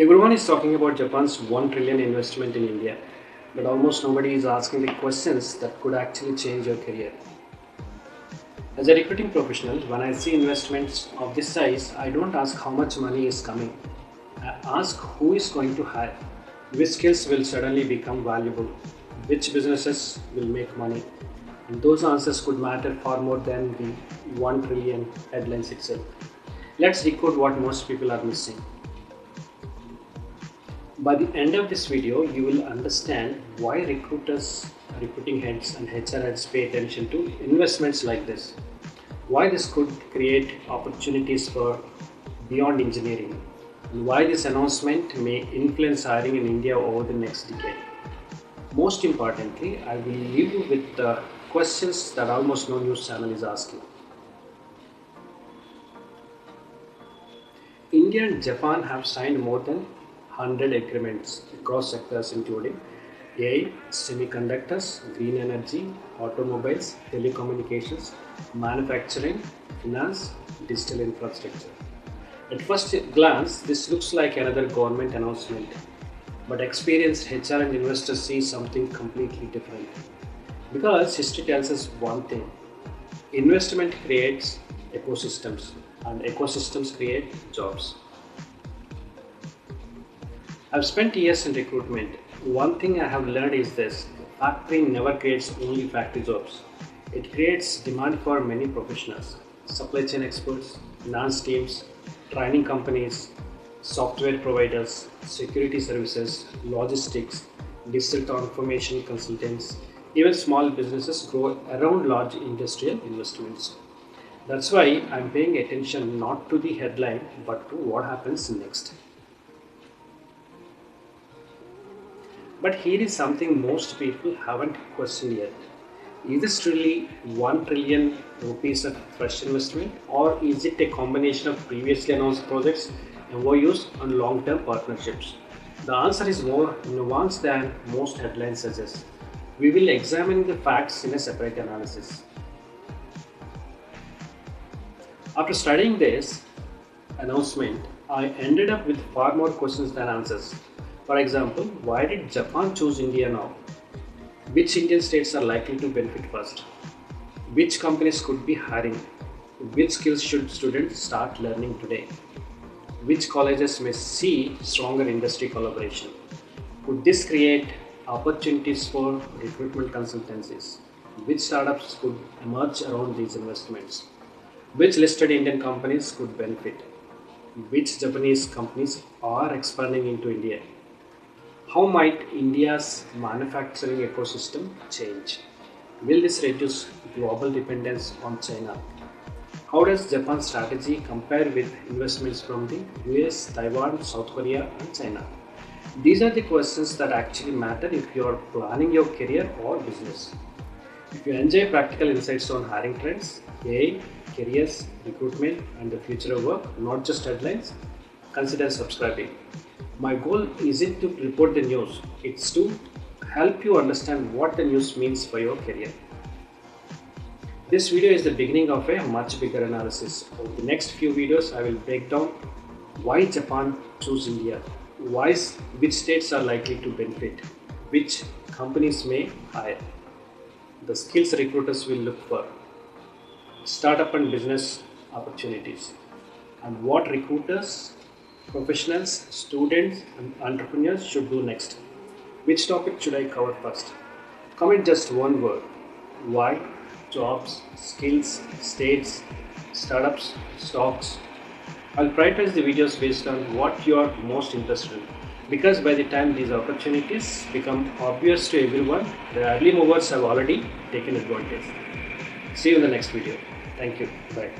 Everyone is talking about Japan's 1 trillion investment in India, but almost nobody is asking the questions that could actually change your career. As a recruiting professional, when I see investments of this size, I don't ask how much money is coming. I ask who is going to hire, which skills will suddenly become valuable, which businesses will make money. And those answers could matter far more than the 1 trillion headlines itself. Let's decode what most people are missing. By the end of this video, you will understand why recruiters, recruiting heads and HR heads pay attention to investments like this, why this could create opportunities for beyond engineering, and why this announcement may influence hiring in India over the next decade. Most importantly, I will leave you with the questions that almost no news channel is asking. India and Japan have signed more than 100 agreements across sectors including AI, semiconductors, green energy, automobiles, telecommunications, manufacturing, finance, digital infrastructure. At first glance, this looks like another government announcement, but experienced HR and investors see something completely different. Because history tells us one thing: investment creates ecosystems, and ecosystems create jobs. I've spent years in recruitment. One thing I have learned is this: factory never creates only factory jobs. It creates demand for many professionals: supply chain experts, finance teams, training companies, software providers, security services, logistics, digital transformation consultants. Even small businesses grow around large industrial investments. That's why I'm paying attention not to the headline but to what happens next. But here is something most people haven't questioned yet. Is this really 1 trillion rupees of fresh investment, or is it a combination of previously announced projects, MOUs, and long-term partnerships? The answer is more nuanced than most headlines suggest. We will examine the facts in a separate analysis. After studying this announcement, I ended up with far more questions than answers. For example, why did Japan choose India now? Which Indian states are likely to benefit first? Which companies could be hiring? Which skills should students start learning today? Which colleges may see stronger industry collaboration? Could this create opportunities for recruitment consultancies? Which startups could emerge around these investments? Which listed Indian companies could benefit? Which Japanese companies are expanding into India? How might India's manufacturing ecosystem change? Will this reduce global dependence on China? How does Japan's strategy compare with investments from the US, Taiwan, South Korea, and China? These are the questions that actually matter if you are planning your career or business. If you enjoy practical insights on hiring trends, AI, careers, recruitment, and the future of work, not just headlines, consider subscribing. My goal isn't to report the news, it's to help you understand what the news means for your career. This video is the beginning of a much bigger analysis. Over the next few videos, I will break down why Japan chose India, which states are likely to benefit, which companies may hire, the skills recruiters will look for, startup and business opportunities, and what recruiters, professionals, students, and entrepreneurs should do next. Which topic should I cover first? Comment just one word: why, jobs, skills, states, startups, stocks. I'll prioritize the videos based on what you are most interested in, because by the time these opportunities become obvious to everyone, the early movers have already taken advantage. See you in the next video. Thank you. Bye.